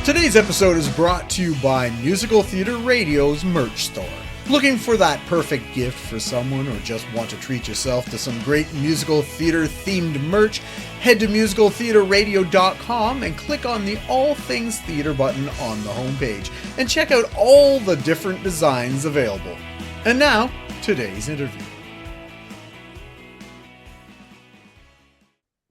Today's episode is brought to you by Musical Theater Radio's merch store. Looking for that perfect gift for someone or just want to treat yourself to some great musical theater themed merch? Head to musicaltheaterradio.com and click on the All Things Theater button on the homepage and check out all the different designs available. And now, today's interview.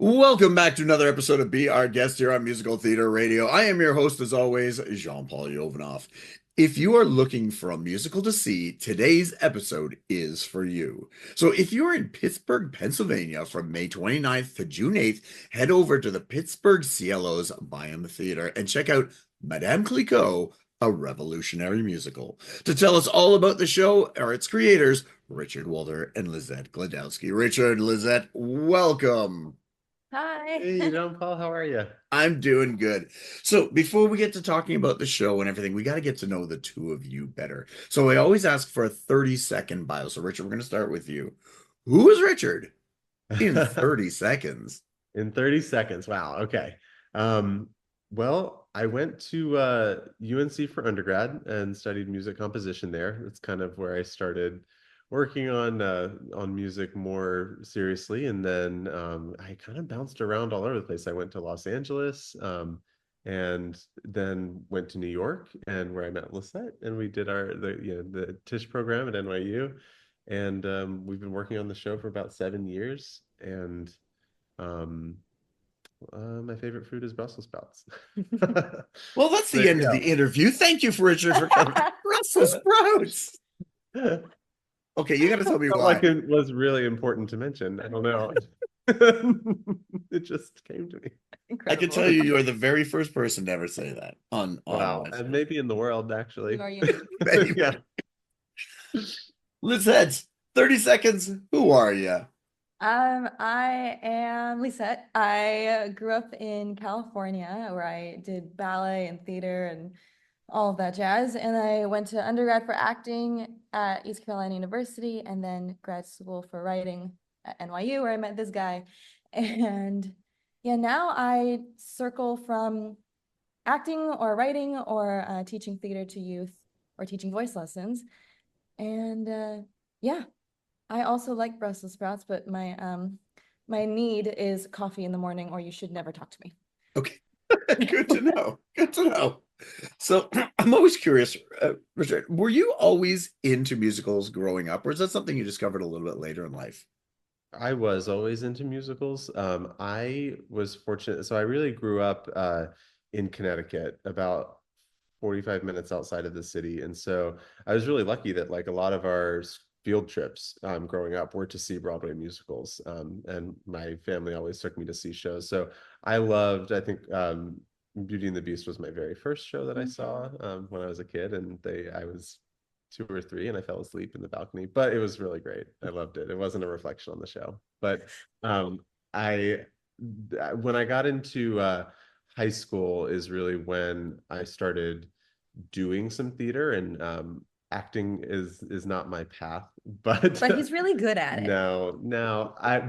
Welcome back to another episode of Be Our Guest here on Musical Theater Radio. I am your host, as always, Jean-Paul Jovanoff. If you are looking for a musical to see, today's episode is for you. So if you're in Pittsburgh, Pennsylvania from May 29th to June 8th, head over to the Pittsburgh CLO's Biome Theater and check out Madame Clicquot, a revolutionary musical. To tell us all about the show are its creators, Richard Walter and Lisette Glodowski. Richard, Lisette, welcome. Hi. Hey, Jean-Paul, how are you? I'm doing good. So before we get to talking about the show and everything, we got to get to know the two of you better. So I always ask for a 30-second bio. So Richard, we're going to start with you. Who is Richard in 30 seconds? In 30 seconds. Wow. Okay. Well, I went to UNC for undergrad and studied music composition there. That's kind of where I started working on music more seriously, and then I kind of bounced around all over the place. I went to Los Angeles, and then went to New York, and where I met Lisette, and we did the Tisch program at NYU, and we've been working on the show for about 7 years, and my favorite food is Brussels sprouts. Well, that's the end of the interview. Thank you, Richard, for coming. Brussels sprouts. Okay, you got to tell me why. Like it was really important to mention. I don't know. It just came to me. Incredible. I can tell you, are the very first person to ever say that on wow, and maybe in the world, actually. Are you? Yeah. Lisette, 30 seconds. Who are you? I am Lisette. I grew up in California where I did ballet and theater and all of that jazz. And I went to undergrad for acting at East Carolina University and then grad school for writing at NYU, where I met this guy. And yeah, now I circle from acting or writing or teaching theater to youth or teaching voice lessons. And yeah, I also like Brussels sprouts, but my need is coffee in the morning, or you should never talk to me. Okay, good to know. Good to know. So I'm always curious, Richard, were you always into musicals growing up, or is that something you discovered a little bit later in life? I was always into musicals. I was fortunate. So I really grew up in Connecticut, about 45 minutes outside of the city. And so I was really lucky that like a lot of our field trips growing up were to see Broadway musicals. And my family always took me to see shows. So I think Beauty and the Beast was my very first show that I saw when I was a kid, and I was 2 or 3 and I fell asleep in the balcony, but it was really great. I loved it. It wasn't a reflection on the show, but when I got into high school is really when I started doing some theater, and acting is not my path, but he's really good at it.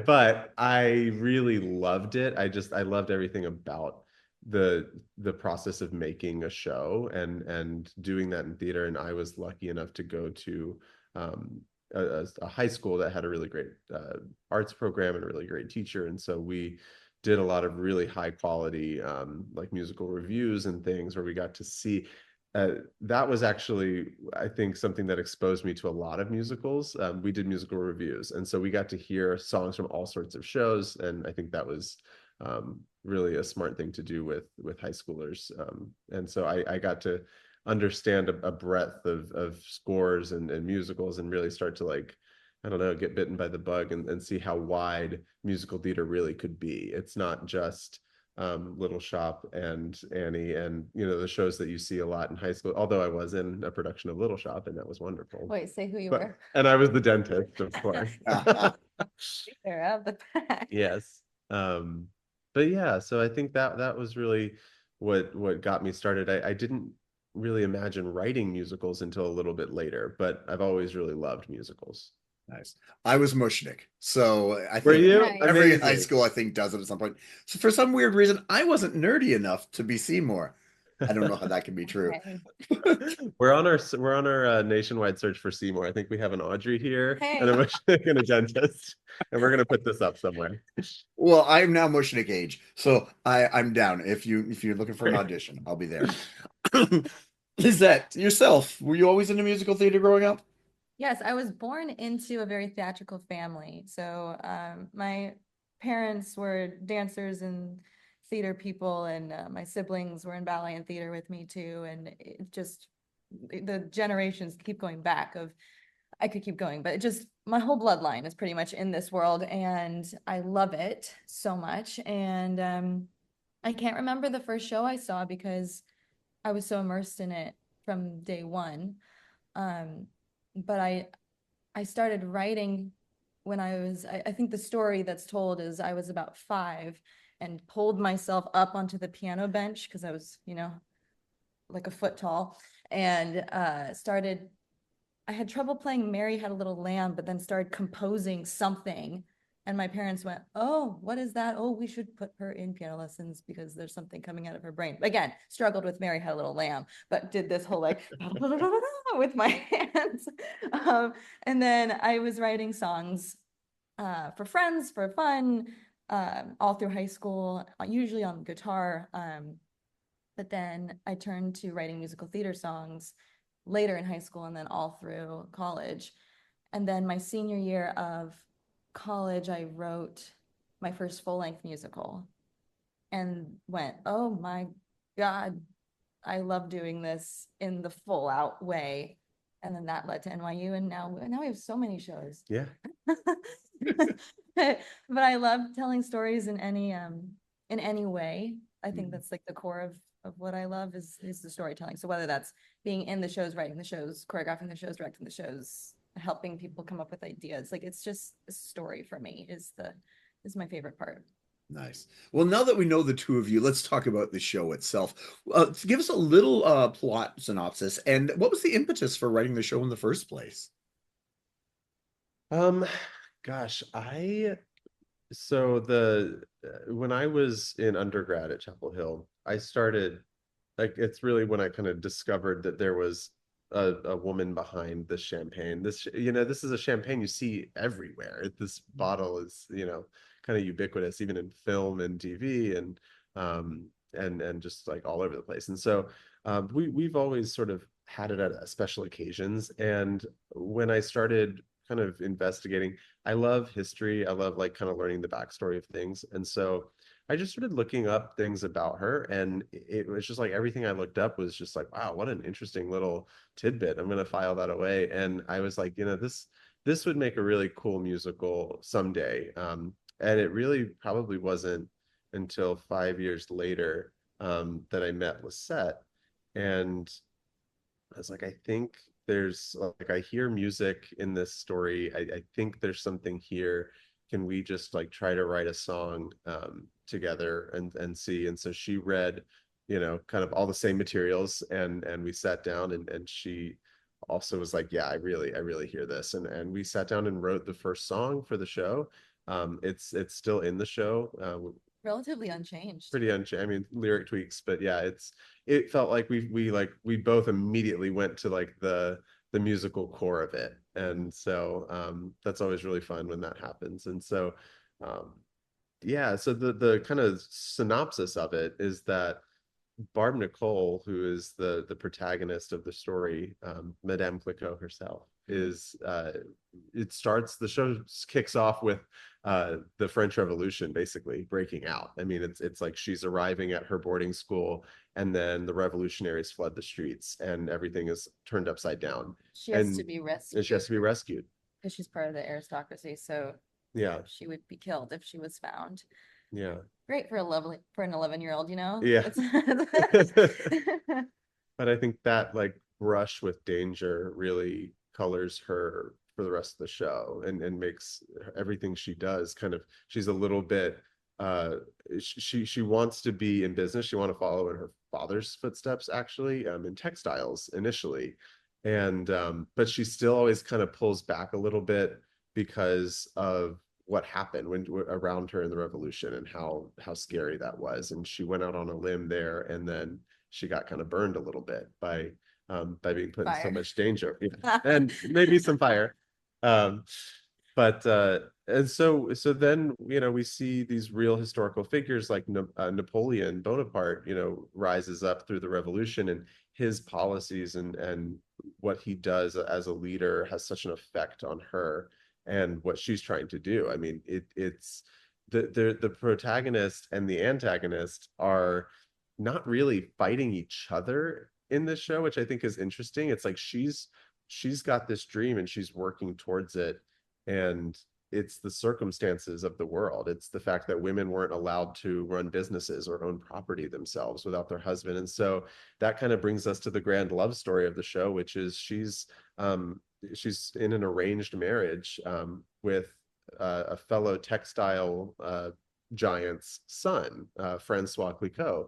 But I really loved it. I loved everything about the process of making a show and doing that in theater. And I was lucky enough to go to a high school that had a really great arts program and a really great teacher. And so we did a lot of really high quality like musical reviews and things where we got to see that was actually, I think, something that exposed me to a lot of musicals. We did musical reviews, and so we got to hear songs from all sorts of shows, and I think that was really a smart thing to do with high schoolers. And so I got to understand a breadth of scores and musicals, and really start to, like, I don't know, get bitten by the bug and see how wide musical theater really could be. It's not just Little Shop and Annie and the shows that you see a lot in high school, although I was in a production of Little Shop and that was wonderful. Wait, say who you were. And I was the dentist, of course. They're out the back. Yes. But yeah, so I think that was really what got me started. I didn't really imagine writing musicals until a little bit later, but I've always really loved musicals. Nice. I was Mushnik, so I think Were you? Nice. every Amazing. high school I think does it at some point. So for some weird reason, I wasn't nerdy enough to be Seymour. I don't know how that can be true. Okay. We're on our nationwide search for Seymour. I think we have an Audrey here, Hey. and a Mushnick and a dentist, and we're gonna put this up somewhere. Well, I'm now Mushnick age, so I'm down. If you're looking for an audition, I'll be there. Lisette, yourself, were you always into musical theater growing up? Yes, I was born into a very theatrical family. So my parents were dancers and theater people, and my siblings were in ballet and theater with me too. And it just the generations keep going back of I could keep going, but it just my whole bloodline is pretty much in this world, and I love it so much. And I can't remember the first show I saw because I was so immersed in it from day one. Um, but I started writing when I think the story that's told is I was about 5 and pulled myself up onto the piano bench because I was, like a foot tall, and started. I had trouble playing Mary Had a Little Lamb, but then started composing something. And my parents went, "Oh, what is that? Oh, we should put her in piano lessons because there's something coming out of her brain." Again, struggled with Mary Had a Little Lamb, but did this whole like with my hands. And then I was writing songs for friends, for fun, all through high school, usually on guitar. But then I turned to writing musical theater songs later in high school and then all through college. And then my senior year of college, I wrote my first full-length musical and went, "Oh my God, I love doing this in the full out way." And then that led to NYU, and now we have so many shows. Yeah. But I love telling stories in any way. I think that's like the core of what I love is the storytelling. So whether that's being in the shows, writing the shows, choreographing the shows, directing the shows, helping people come up with ideas, like it's just a story for me is my favorite part. Nice. Well, now that we know the two of you, let's talk about the show itself. Give us a little plot synopsis, and what was the impetus for writing the show in the first place? Um, Gosh, so the when I was in undergrad at Chapel Hill, I started like it's really when I kind of discovered that there was a woman behind this champagne. This is a champagne you see everywhere. This bottle is, kind of ubiquitous, even in film and TV and just like all over the place. And so we've always sort of had it at special occasions. And when I started kind of investigating, I love history. I love like kind of learning the backstory of things. And so I just started looking up things about her, and it was just like everything I looked up was just like, wow, what an interesting little tidbit. I'm gonna file that away. And I was like, this would make a really cool musical someday. And it really probably wasn't until 5 years later that I met Lisette, and I was like, I think there's like I hear music in this story. I think there's something here. Can we just like try to write a song together and see? And so she read, kind of all the same materials, and we sat down, and she also was like, yeah, I really hear this. And we sat down and wrote the first song for the show. It's still in the show. Relatively unchanged. Pretty unchanged. I mean, lyric tweaks, but yeah, it felt like we both immediately went to like the musical core of it, and so that's always really fun when that happens. And so um, yeah, so the kind of synopsis of it is that Barb Nicole, who is the protagonist of the story, Madame Clicquot herself, is the show kicks off with the French Revolution basically breaking out. I mean, it's like she's arriving at her boarding school, and then the revolutionaries flood the streets, and everything is turned upside down, She has and, to be and she has rescued to be rescued. because she's part of the aristocracy, so Yeah, she would be killed if she was found. yeah, Great for an 11-year-old, yeah. It's But I think that like brush with danger really colors her for the rest of the show, and makes everything she does kind of she's a little bit uh she wants to be in business. She want to follow in her father's footsteps actually, in textiles initially. And but she still always kind of pulls back a little bit because of what happened when around her in the revolution, and how scary that was. And she went out on a limb there, and then she got kind of burned a little bit by being put in so Fire. much danger. Yeah. And maybe some fire. Um, but and so then, you know, we see these real historical figures like Napoleon Bonaparte, you know, rises up through the revolution, and his policies and what he does as a leader has such an effect on her and what she's trying to do. I mean, it's the protagonist and the antagonist are not really fighting each other in this show, which I think is interesting. It's like she's got this dream and she's working towards it, and it's the circumstances of the world. It's the fact that women weren't allowed to run businesses or own property themselves without their husband. And so that kind of brings us to the grand love story of the show, which is she's in an arranged marriage with a fellow textile giant's son, Francois Clicquot.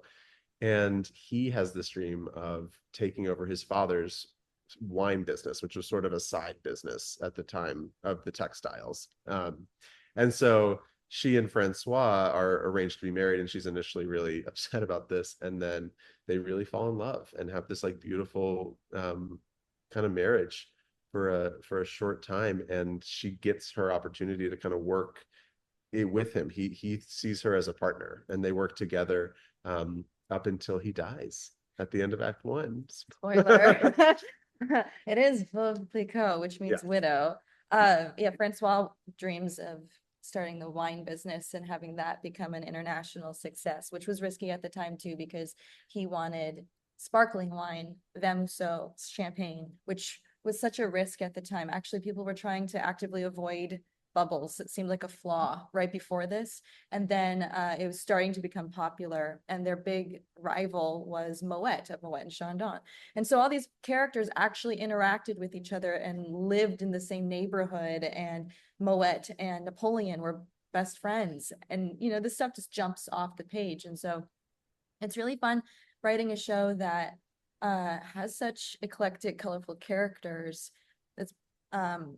And he has this dream of taking over his father's wine business, which was sort of a side business at the time of the textiles. And so she and Francois are arranged to be married, and she's initially really upset about this. And then they really fall in love and have this like beautiful kind of marriage for a short time. And she gets her opportunity to kind of work with him. He sees her as a partner, and they work together up until he dies at the end of Act One. Spoiler. It is Veuve Clicquot, which means widow. Yeah, Francois dreams of starting the wine business and having that become an international success, which was risky at the time too, because he wanted sparkling wine, Vermouths, champagne, which was such a risk at the time. Actually, people were trying to actively avoid bubbles. It seemed like a flaw right before this. And then it was starting to become popular. And their big rival was Moet of Moet and Chandon. And so all these characters actually interacted with each other and lived in the same neighborhood. And Moet and Napoleon were best friends. And, you know, this stuff just jumps off the page. And so it's really fun writing a show that has such eclectic, colorful characters. That's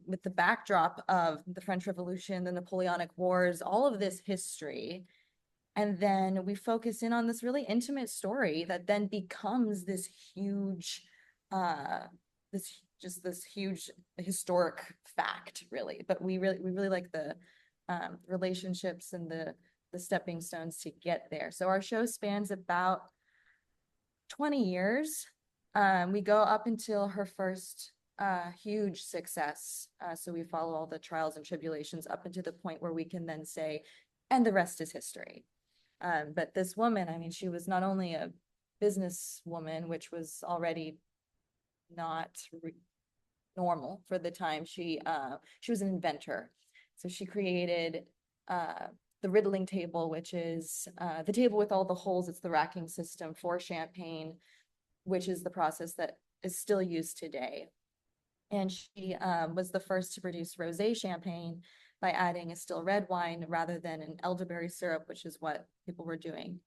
with the backdrop of the French Revolution, the Napoleonic Wars, all of this history. And then we focus in on this really intimate story that then becomes this huge, this huge historic fact, really. But we really like the relationships and the stepping stones to get there. So our show spans about 20 years. We go up until her first huge success. So we follow all the trials and tribulations up into the point where we can then say, and the rest is history. But this woman, I mean, she was not only a businesswoman, which was already not normal for the time. She was an inventor. So she created the riddling table, which is the table with all the holes. It's the racking system for champagne, which is the process that is still used today. And she was the first to produce rosé champagne by adding a still red wine rather than an elderberry syrup, which is what people were doing.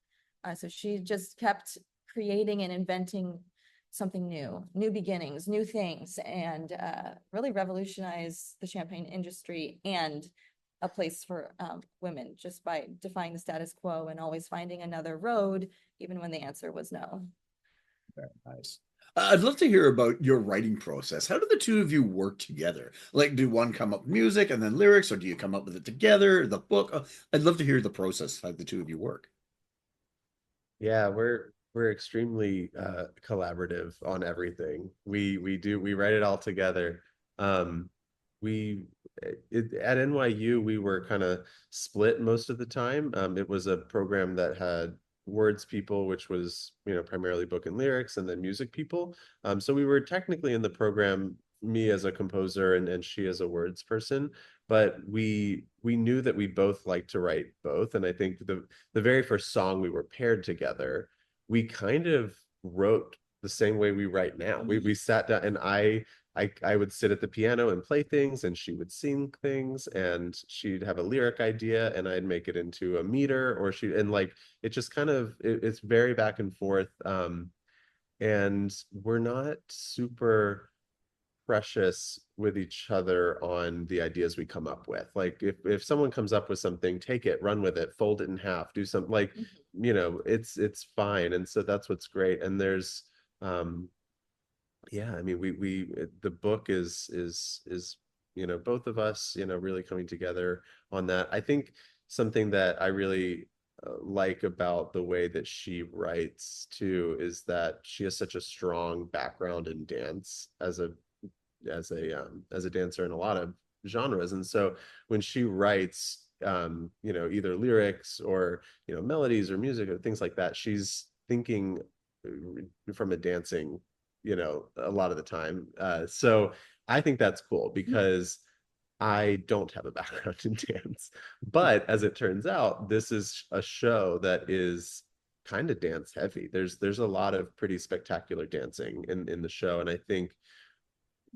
So she just kept creating and inventing something new, new beginnings, new things, and really revolutionized the champagne industry and a place for women just by defying the status quo and always finding another road, even when the answer was no. Very nice. I'd love to hear about your writing process. How do the two of you work together? Like, do one come up with music and then lyrics, or do you come up with it together? The book? I'd love to hear the process, how the two of you work. Yeah, we're extremely collaborative on everything. We write it all together. We at NYU we were kind of split most of the time. It was a program that had words people, which was, you know, primarily book and lyrics, and then music people. So we were technically in the program, me as a composer and she as a words person, but we knew that we both liked to write both. And I think the very first song we were paired together, we kind of wrote the same way we write now. We sat down, and I would sit at the piano and play things, and she would sing things, and she'd have a lyric idea, and I'd make it into a meter, or and like it just kind of it's very back and forth. And we're not super precious with each other on the ideas we come up with. Like if someone comes up with something, take it, run with it, fold it in half, do something like, you know, it's fine. And so that's what's great. And there's yeah, I mean, the book is, you know, both of us, you know, really coming together on that. I think something that I really like about the way that she writes too is that she has such a strong background in dance as a dancer in a lot of genres. And so when she writes, you know, either lyrics or, you know, melodies or music or things like that, she's thinking from a dancing, you know, a lot of the time. So I think that's cool because I don't have a background in dance. But as it turns out, this is a show that is kind of dance heavy. There's a lot of pretty spectacular dancing in the show. And I think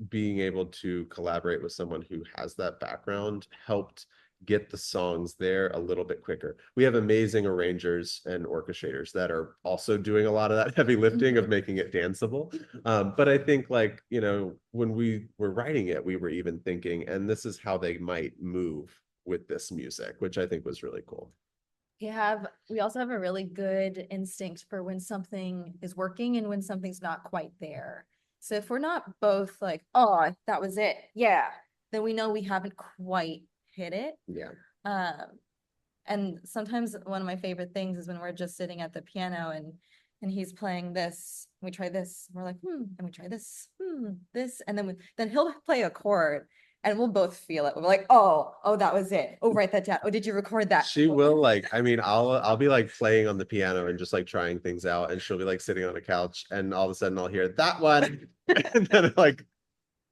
being able to collaborate with someone who has that background helped get the songs there a little bit quicker. We have amazing arrangers and orchestrators that are also doing a lot of that heavy lifting of making it danceable. But I think, like, you know, when we were writing it, we were even thinking, and this is how they might move with this music, which I think was really cool. We also have a really good instinct for when something is working and when something's not quite there. So if we're not both like, oh, that was it, yeah, then we know we haven't quite hit it. Yeah. And sometimes one of my favorite things is when we're just sitting at the piano and he's playing this, we try this, we're like, and we try this, this, and then he'll play a chord and we'll both feel it. We're like, oh, that was it. Oh, write that down. Oh, did you record that? She will, like, I mean, I'll be like playing on the piano and just like trying things out, and she'll be like sitting on a couch, and all of a sudden I'll hear that one, and then like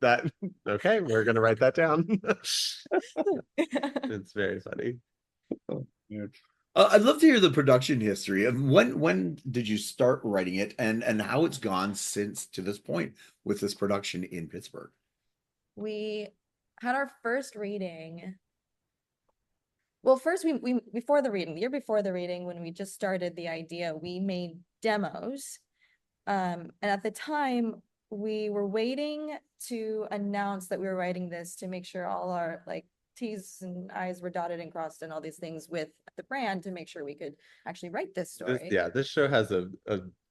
that. Okay, we're gonna write that down. It's very funny. Oh, yeah. I'd love to hear the production history of when did you start writing it and how it's gone since to this point with this production in Pittsburgh. We had our first reading. Well, first we before the reading, the year before the reading, when we just started the idea, we made demos. And at the time, we were waiting to announce that we were writing this to make sure all our like T's and I's were dotted and crossed and all these things with the brand to make sure we could actually write this story. This show has a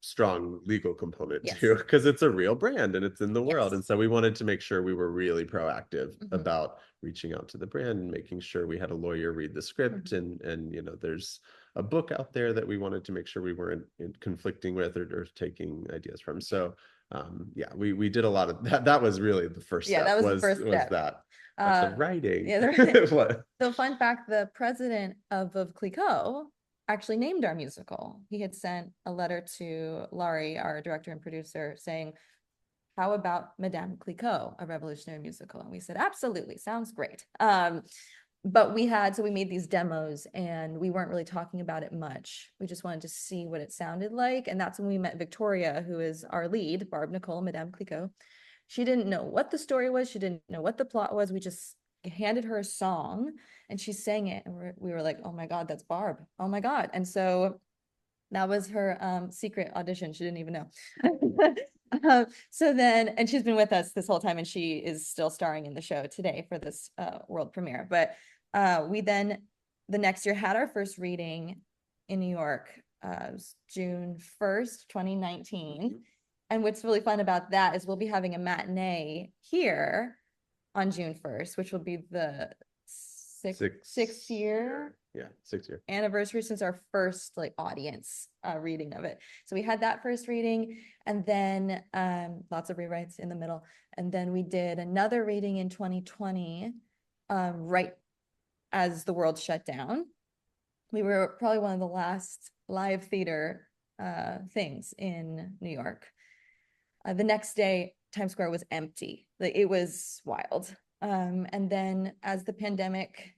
strong legal component Yes. too, because it's a real brand and it's in the world. And so we wanted to make sure we were really proactive about reaching out to the brand and making sure we had a lawyer read the script. And you know, there's a book out there that we wanted to make sure we weren't conflicting with or taking ideas from. So yeah, we did a lot of that. That was really the first step. That was the first step. That's the writing. So fun fact, the president of Clicquot actually named our musical. He had sent a letter to Laurie, our director and producer, saying, how about Madame Clicquot, a revolutionary musical? And we said, absolutely, sounds great. But we made these demos and we weren't really talking about it much. We just wanted to see what it sounded like. And that's when we met Victoria, who is our lead, Barb Nicole, Madame Clicquot. She didn't know what the story was. She didn't know what the plot was. We just handed her a song and she sang it. And we were like, oh my God, that's Barb. Oh my God. And so that was her secret audition. She didn't even know. So then, and she's been with us this whole time and she is still starring in the show today for this world premiere. But we then, the next year, had our first reading in New York, June 1st, 2019. And what's really fun about that is we'll be having a matinee here on June 1st, which will be the sixth year. Yeah, 6 year anniversary since our first like audience reading of it. So we had that first reading and then lots of rewrites in the middle. And then we did another reading in 2020, right as the world shut down. We were probably one of the last live theater things in New York. The next day, Times Square was empty. Like, it was wild. And then as the pandemic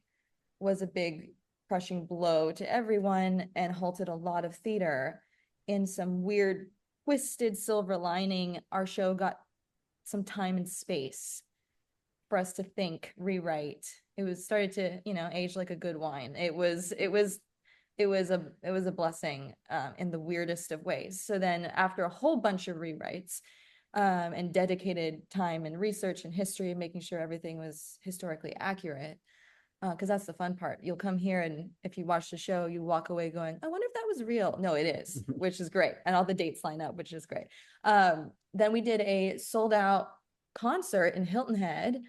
was a big crushing blow to everyone and halted a lot of theater, in some weird twisted silver lining, our show got some time and space for us to think, rewrite. It was started to, age like a good wine. It was a blessing in the weirdest of ways. So then after a whole bunch of rewrites, and dedicated time and research and history and making sure everything was historically accurate. Because that's the fun part. You'll come here, and if you watch the show, you walk away going, I wonder if that was real. No, it is, which is great. And all the dates line up, which is great. Then we did a sold out concert in Hilton Head.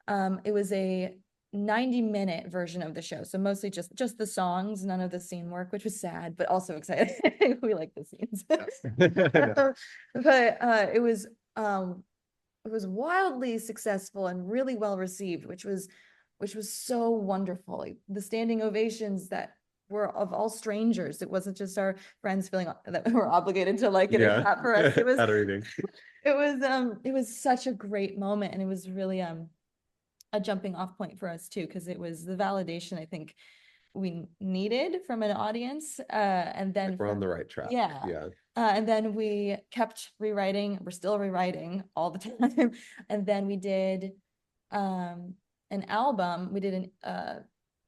It was a 90-minute version of the show. So mostly just the songs, none of the scene work, which was sad, but also exciting. We like the scenes. But it was wildly successful and really well received, which was so wonderful. Like, the standing ovations that were of all strangers. It wasn't just our friends feeling that we're obligated to like it or not for us. It was it was such a great moment, and it was really a jumping off point for us too, because it was the validation I think we needed from an audience. And then we're on the right track. Yeah. And then we kept rewriting. We're still rewriting all the time. And then we did an album. We did a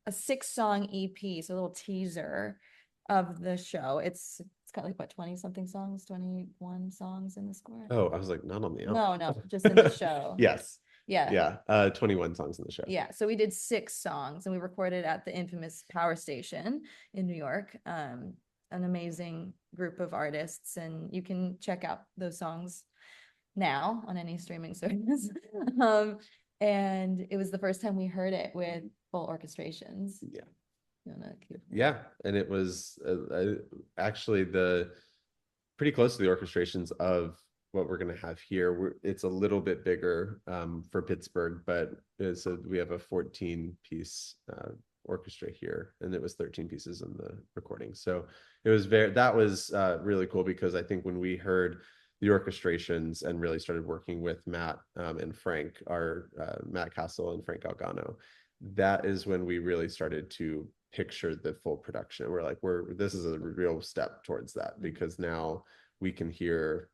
6-song EP, so a little teaser of the show. It's got like what, 20 something songs, 21 songs in the score. Oh, I was like, not on the album. No, just in the show. Yes. Yeah. 21 songs in the show. Yeah. So we did 6 songs, and we recorded at the infamous Power Station in New York. An amazing group of artists, and you can check out those songs now on any streaming service. And it was the first time we heard it with full orchestrations. Yeah. You wanna keep... Yeah, and it was actually pretty close to the orchestrations of what we're going to have here. It's a little bit bigger for Pittsburgh, but so we have a 14-piece orchestra here, and it was 13 pieces in the recording. So it was that was really cool, because I think when we heard the orchestrations and really started working with Matt and Frank, Matt Castle and Frank Galgano, that is when we really started to picture the full production. We're like, this is a real step towards that, because now we can hear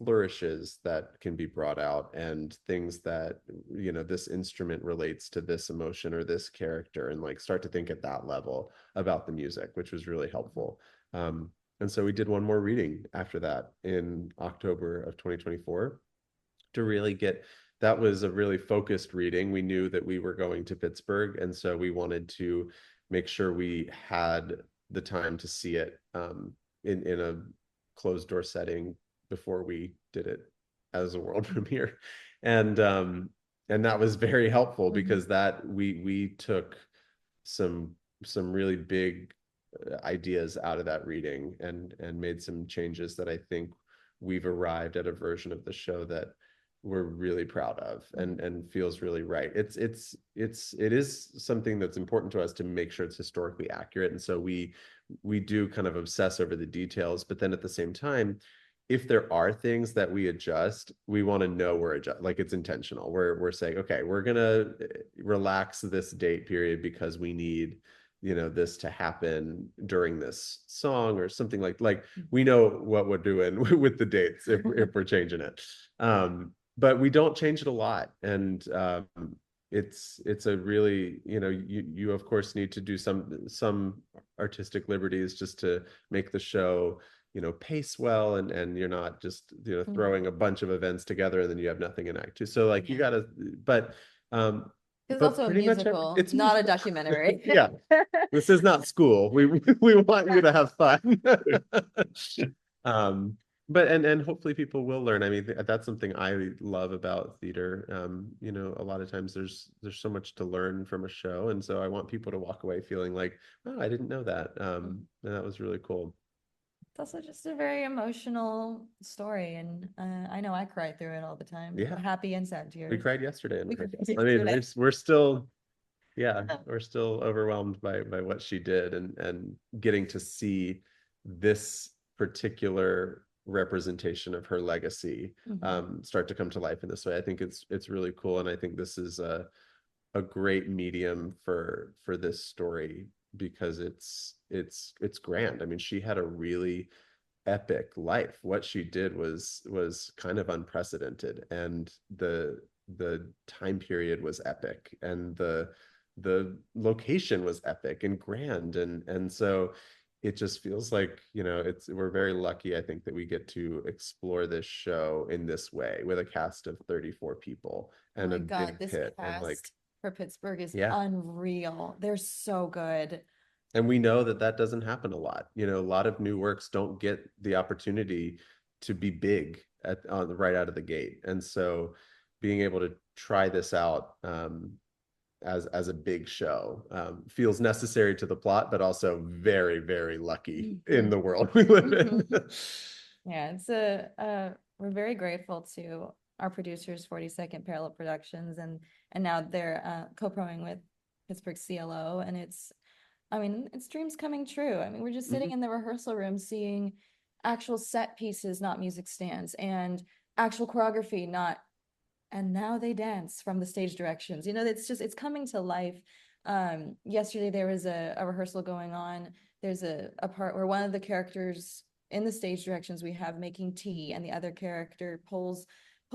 flourishes that can be brought out, and things that, this instrument relates to this emotion or this character, and like start to think at that level about the music, which was really helpful. And so we did one more reading after that in October of 2024 to really that was a really focused reading. We knew that we were going to Pittsburgh, and so we wanted to make sure we had the time to see it in a closed door setting before we did it as a world premiere. And that was very helpful, because that we took some really big ideas out of that reading and made some changes that I think we've arrived at a version of the show that we're really proud of and feels really right. It is something that's important to us to make sure it's historically accurate, and so we do kind of obsess over the details, but then at the same time, if there are things that we adjust, we want to know like it's intentional. We're saying, okay, we're gonna relax this date period because we need this to happen during this song or something, like we know what we're doing with the dates if we're changing it. But we don't change it a lot. And it's a really, you of course need to do some artistic liberties just to make the show, pace well, and you're not just, throwing a bunch of events together and then you have nothing in act 2. So like you gotta, but it's also a musical, it's not a documentary. Yeah, this is not school. We want you to have fun. But and hopefully people will learn. I mean, that's something I love about theater. A lot of times there's so much to learn from a show, and so I want people to walk away feeling like, oh, I didn't know that. And that was really cool. It's also just a very emotional story, and I know I cry through it all the time. Yeah, happy and sad tears. We cried yesterday. I mean, we're still, we're still overwhelmed by what she did, and getting to see this particular representation of her legacy start to come to life in this way. I think it's really cool, and I think this is a great medium for this story, because it's grand. I mean, she had a really epic life. What she did was kind of unprecedented, and the time period was epic, and the location was epic and grand, and so it just feels like, we're very lucky, I think, that we get to explore this show in this way with a cast of 34 people Oh and my a God, big this hit. And like, cast for Pittsburgh is yeah. unreal. They're so good. And we know that that doesn't happen a lot. A lot of new works don't get the opportunity to be big right out of the gate. And so being able to try this out as a big show feels necessary to the plot, but also very, very lucky in the world we live in. Yeah, we're very grateful to our producers, 42nd Parallel Productions, and now they're co-proing with Pittsburgh CLO, and it's dreams coming true. I mean, we're just sitting in the rehearsal room seeing actual set pieces, not music stands, and actual choreography, not, and now they dance from the stage directions. It's coming to life. Yesterday there was a rehearsal going on. There's a part where one of the characters in the stage directions we have making tea, and the other character pulls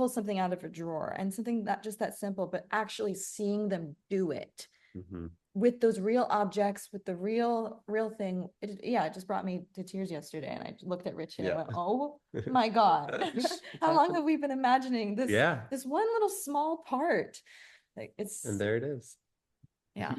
something out of a drawer, and something that just that simple, but actually seeing them do it with those real objects, with the real thing. It just brought me to tears yesterday. And I looked at Rich and I went, oh my God, how long have we been imagining this? Yeah. This one little small part. And there it is. Yeah.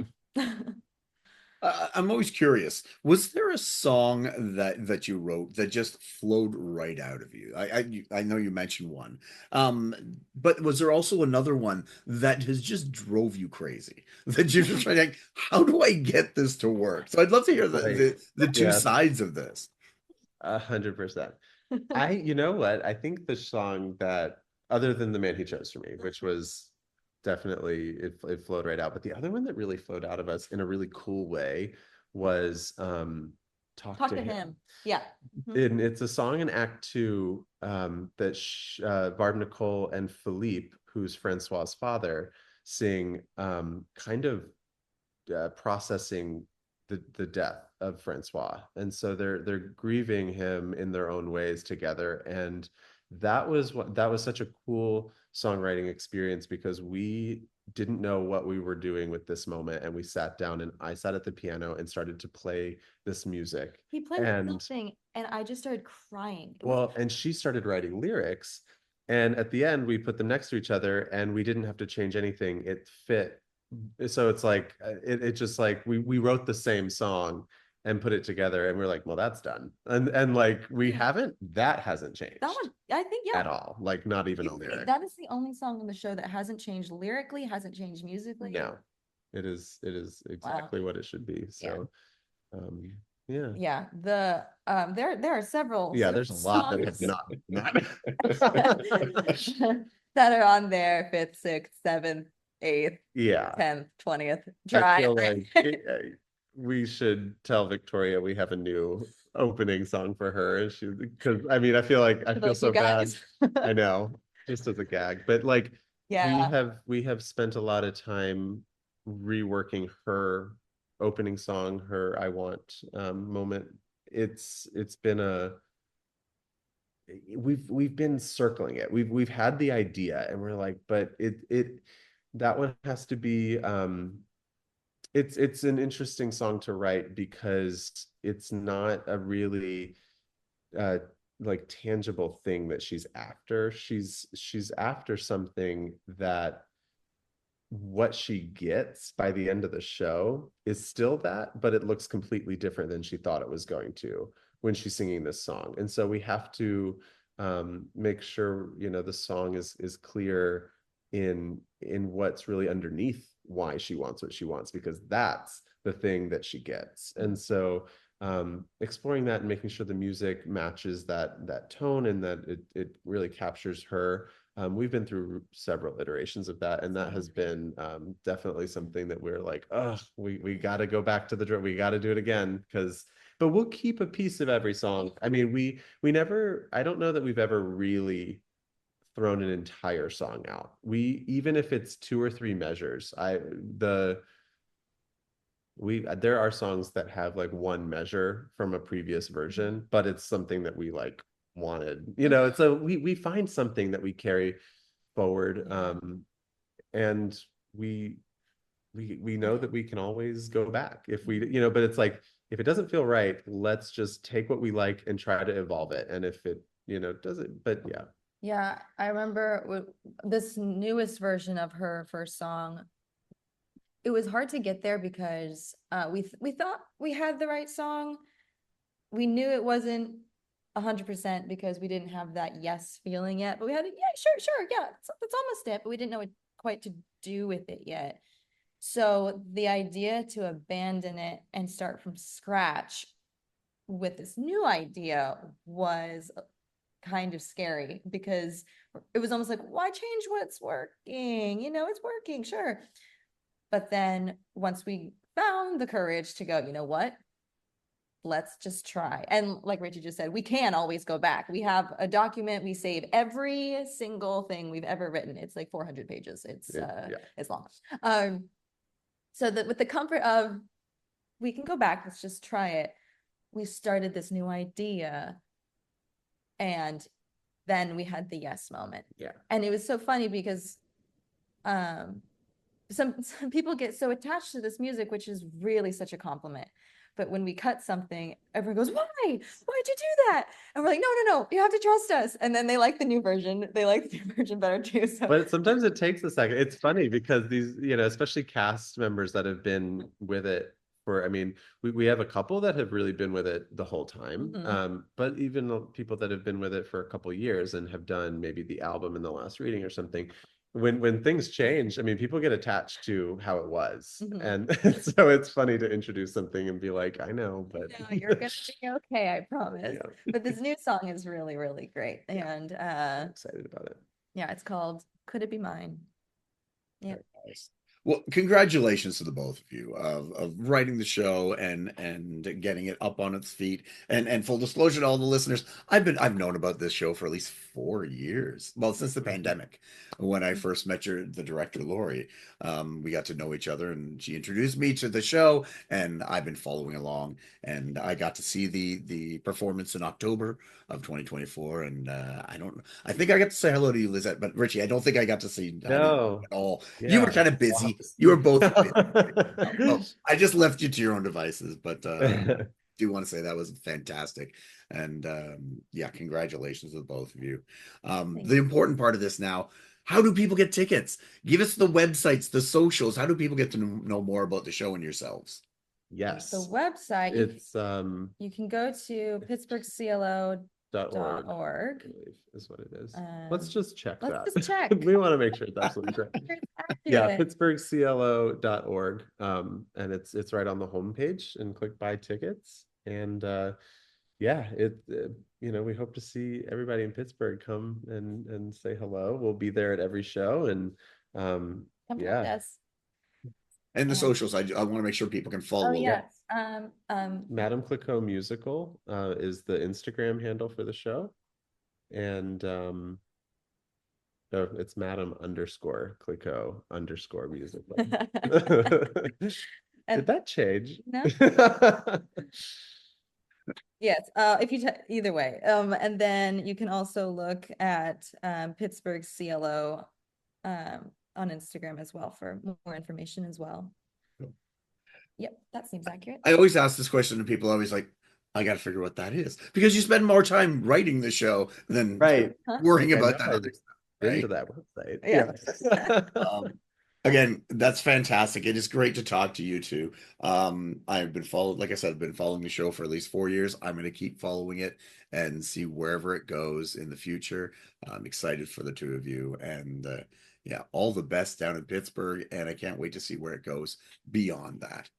I'm always curious. Was there a song that you wrote that just flowed right out of you? I know you mentioned one, but was there also another one that has just drove you crazy? That you're just trying like, how do I get this to work? So I'd love to hear the two sides of this. 100%. You know what? I think the song that, other than The Man He Chose for Me, which was definitely, it flowed right out. But the other one that really flowed out of us in a really cool way was Talk to Him. Yeah. And it's a song in Act 2 that Barb Nicole and Philippe, who's Francois's father, sing, kind of processing the death of Francois. And so they're grieving him in their own ways together. And that was such a cool songwriting experience, because we didn't know what we were doing with this moment, and we sat down, and I sat at the piano and started to play this music. He played something and I just started crying. And she started writing lyrics, and at the end we put them next to each other, and we didn't have to change anything. It fit. So it's like it just like we wrote the same song and put it together, and we're like, well, that's done. And like that hasn't changed. That one, I think, yeah, at all. Like not even a lyric. That is the only song on the show that hasn't changed lyrically, hasn't changed musically. No, it is exactly what it should be. So yeah. There are several. Yeah, there's a lot that have not that are on there: 5th, 6th, 7th, 8th, 10th, 20th. I feel like we should tell Victoria we have a new opening song for her, and because I feel like I feel so bad. I know, just as a gag, but like we have spent a lot of time reworking her opening song, her I Want moment. It's been we've been circling it. We've had the idea, and we're like, but that one has to be it's an interesting song to write, because it's not a really like tangible thing that she's after. She's after something that what she gets by the end of the show is still that, but it looks completely different than she thought it was going to when she's singing this song. And so we have to make sure the song is clear in what's really underneath why she wants what she wants, because that's the thing that she gets. And so exploring that and making sure the music matches that tone, and that it really captures her. We've been through several iterations of that, and that has been definitely something that we're like, oh, we got to go back to the drum. We got to do it again, but we'll keep a piece of every song. I mean, we never, I don't know that we've ever really thrown an entire song out. Even if it's 2 or 3 measures, there are songs that have like 1 measure from a previous version, but it's something that we like wanted, so we find something that we carry forward, and we know that we can always go back if we, but it's like if it doesn't feel right, let's just take what we like and try to evolve it. And if it, doesn't, but yeah. Yeah, I remember this newest version of her first song. It was hard to get there because we thought we had the right song. We knew it wasn't 100% because we didn't have that yes feeling yet, but we had it, yeah, sure, yeah, that's almost it, but we didn't know what quite to do with it yet. So the idea to abandon it and start from scratch with this new idea was kind of scary because it was almost like, why change what's working? It's working, sure. But then once we found the courage to go, you know what? Let's just try. And like Richie just said, we can always go back. We have a document, we save every single thing we've ever written. It's like 400 pages. It's long. So that with the comfort of we can go back, let's just try it. We started this new idea and then we had the yes moment. Yeah. And it was so funny because some people get so attached to this music, which is really such a compliment. But when we cut something, everyone goes, why'd you do that? And we're like, no, you have to trust us. And then they like the new version. They like the new version better too. So. But sometimes it takes a second. It's funny because these, especially cast members that have been with it for, we have a couple that have really been with it the whole time. Mm-hmm. But even people that have been with it for a couple of years and have done maybe the album in the last reading or something, when things change, people get attached to how it was. Mm-hmm. And so it's funny to introduce something and be like, I know, but no, you're gonna be okay, I promise. Yeah. But this new song is really, really great. And I'm excited about it. Yeah, it's called Could It Be Mine? Yeah. Nice. Well, congratulations to the both of you of writing the show and getting it up on its feet. And full disclosure to all the listeners, I've known about this show for at least 4 years. Well, since the pandemic, when I first met the director Lori, we got to know each other, and she introduced me to the show, and I've been following along. And I got to see the performance in October of 2024, and I think I got to say hello to you, Lisette, but Richie, I don't think I got to see no at all. Yeah. You were kind of busy. You were both busy. Well, I just left you to your own devices, but I do want to say that was fantastic. And yeah, congratulations to both of you. The important part of this now, how do people get tickets? Give us the websites, the socials. How do people get to know more about the show and yourselves? Yes. The website, it's you can go to pittsburghclo.org is what it is. Let's just check that. Let's just check. We want to make sure it's absolutely correct. Yeah, pittsburghclo.org. And it's right on the homepage, and click buy tickets. And yeah, we hope to see everybody in Pittsburgh come and say hello. We'll be there at every show, and come yeah. with us. And the socials, I want to make sure people can follow. Oh yes. Madame Clicquot Musical is the Instagram handle for the show. And it's Madame_Clicquot_musical. Did that change? No. Yes, if you either way. And then you can also look at Pittsburgh CLO on Instagram as well for more information as well. Yep, that seems accurate. I always ask this question to people. Always like, I got to figure what that is, because you spend more time writing the show than worrying about that other stuff. Right? Into that website. Yeah. Again, that's fantastic. It is great to talk to you two. I've been like I said, I've been following the show for at least 4 years. I'm going to keep following it and see wherever it goes in the future. I'm excited for the two of you, and yeah, all the best down in Pittsburgh. And I can't wait to see where it goes beyond that.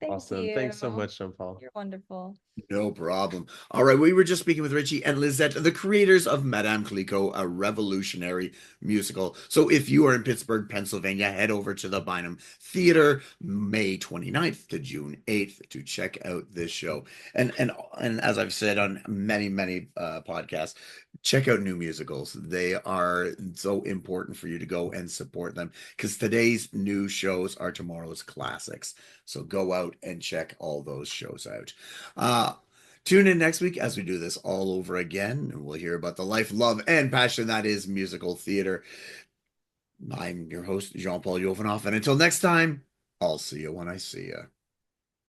Awesome. Thanks so much, Jean-Paul. You're wonderful. No problem. All right. We were just speaking with Richie and Lisette, the creators of Madame Clicquot, a revolutionary musical. So if you are in Pittsburgh, Pennsylvania, head over to the Bynum Theater May 29th to June 8th to check out this show. And as I've said on many podcasts, check out new musicals. They are so important for you to go and support them, because today's new shows are tomorrow's classics. So go out and check all those shows out. Tune in next week as we do this all over again, and we'll hear about the life, love, and passion that is musical theater. I'm your host, Jean-Paul Jovanoff, and until next time, I'll see you when I see you.